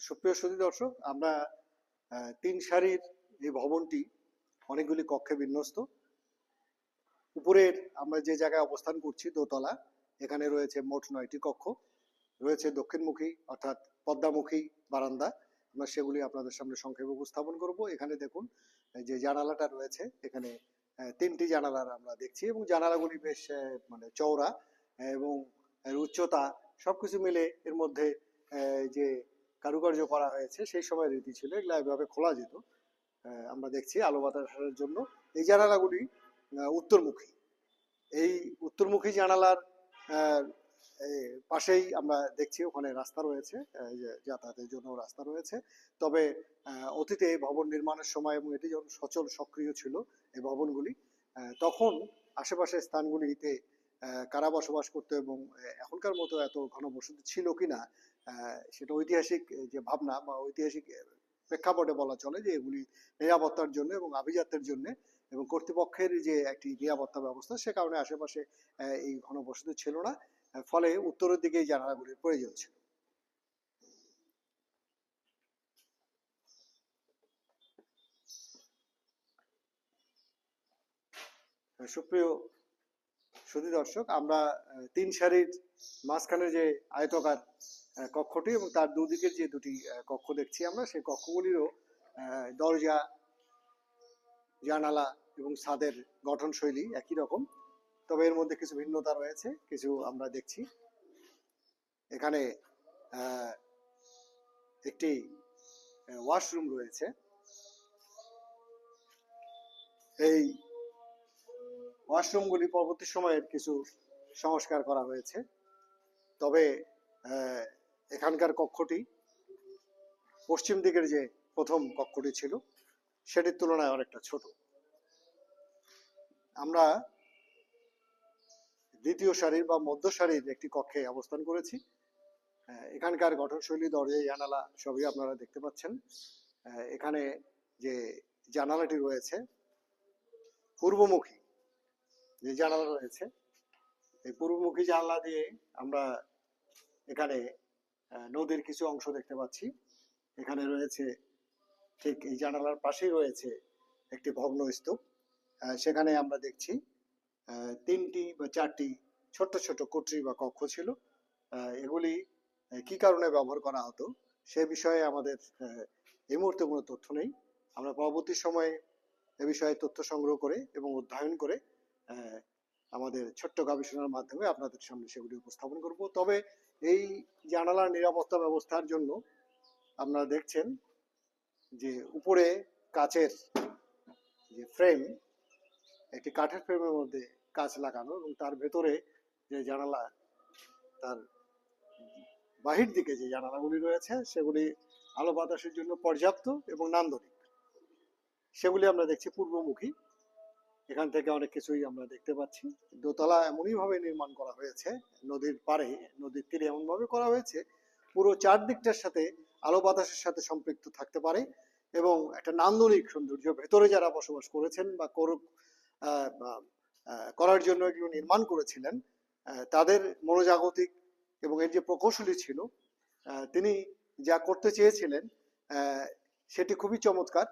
সুপ্রিয় সুধী দর্শক, আমরা তিন সারির এই ভবনটি অনেকগুলি কক্ষে বিন্যস্ত। উপরের আমরা যে জায়গায় অবস্থান করছি দোতলা, এখানে রয়েছে মোট 9টি কক্ষ, রয়েছে দক্ষিণমুখী অর্থাৎ পদ্মামুখী বারান্দা। আমরা সেগুলি আপনাদের সামনে সংক্ষেপে উপস্থাপন করব। এখানে দেখুন যে জানালাটা রয়েছে, এখানে 3টি জানালার আমরা দেখছি এবং জানালাগুলি বেশ মানে চওড়া এবং এর উচ্চতা সবকিছু মিলে এর মধ্যে যে কারুকার্য করা হয়েছে সেই সময় রীতি ছিল, এগুলো এভাবে খোলা যেত। আমরা দেখছি আলো বাতাসের জন্য এই জানালাগুলি উত্তরমুখী। এই উত্তরমুখী জানালার পাশেই আমরা দেখছি ওখানে রাস্তা রয়েছে, যাতায়াতের জন্য রাস্তা রয়েছে। তবে অতীতে এই ভবন নির্মাণের সময় এবং এটি যখন সচল সক্রিয় ছিল এই ভবনগুলি, তখন আশেপাশের স্থানগুলিতে কারা বসবাস করতো এবং এখনকার মতো এত ঘনবসতি ছিল কিনা সেটা ঐতিহাসিক যে ভাবনা বা ঐতিহাসিক প্রেক্ষাপটে বলা চলে যে এগুলি নিরাপত্তার জন্য এবং আভিজাত্যের জন্য এবং কর্তৃপক্ষের যে একটি নিরাপত্তা ব্যবস্থা, সে কারণে আশেপাশে এই ঘনবসতি ছিল না, ফলে উত্তরের দিকে এই জানালাগুলির প্রয়োজন ছিল। সুপ্রিয় সুধী দর্শক, আমরা তিন সারির মাঝখানে যে আয়তকার কক্ষটি এবং তার দুদিকের যে দুটি কক্ষ দেখছি আমরা, সেই কক্ষগুলিরও দরজা, জানালা এবং ছাদের গঠনশৈলী একই রকম, তবে এর মধ্যে কিছু ভিন্নতা রয়েছে, কিছু আমরা দেখছি। এখানে একটি ওয়াশরুম রয়েছে। এই ওয়াশরুমগুলি পরবর্তী সময়ের কিছু সংস্কার করা হয়েছে, তবে এখানকার কক্ষটি পশ্চিম দিকের যে প্রথম কক্ষটি ছিল সেটির তুলনায় অনেকটা ছোট। আমরা দ্বিতীয় সারির বা মধ্য সারির একটি কক্ষে অবস্থান করেছি। এখানকার গঠনশৈলী, দরজা, জানালা সবই আপনারা দেখতে পাচ্ছেন। এখানে যে জানালাটি রয়েছে পূর্বমুখী, যে জানালা রয়েছে এই পূর্বমুখী জানালা দিয়ে আমরা এখানে নদীর কিছু অংশ দেখতে পাচ্ছি। এখানে রয়েছে ঠিক এই জানালার পাশেই রয়েছে একটি ভগ্ন স্তূপ, সেখানে আমরা দেখছি 3টি বা 4টি ছোট্ট ছোট কুঠরি বা কক্ষ ছিল। এগুলি কি কারণে ব্যবহার করা হতো সে বিষয়ে আমাদের এই মুহূর্তে কোনো তথ্য নেই। আমরা পরবর্তী সময়ে এ বিষয়ে তথ্য সংগ্রহ করে এবং অধ্যয়ন করে আমাদের ছোট্ট গবেষণার মাধ্যমে আপনাদের সামনে সেগুলি উপস্থাপন করব। তবে এই জানালার নিরাপত্তা ব্যবস্থার জন্য আপনারা দেখছেন যে উপরে কাচের যে ফ্রেম, একটি কাঠের ফ্রেমের মধ্যে কাঁচ লাগানো এবং তার ভেতরে যে জানালা, তার বাহির দিকে যে জানালাগুলি রয়েছে সেগুলি আলো বাতাসের জন্য পর্যাপ্ত এবং নান্দনিক। সেগুলি আমরা দেখছি পূর্বমুখী। এখান থেকে অনেক কিছুই আমরা দেখতে পাচ্ছি। দোতলা এমনই ভাবে নির্মাণ করা হয়েছে, নদীর পাড়ে, নদীর তীরে এমন ভাবে করা হয়েছে পুরো চারদিকটার সাথে আলো বাতাসের সাথে সম্পৃক্ত থাকতে পারে এবং একটা নান্দনিক সৌন্দর্য ভেতরে যারা বসবাস করেছেন বা করার জন্য এগুলো নির্মাণ করেছিলেন তাদের মনোজাগতিক এবং এর যে প্রকৌশলী ছিল তিনি যা করতে চেয়েছিলেন সেটি খুবই চমৎকার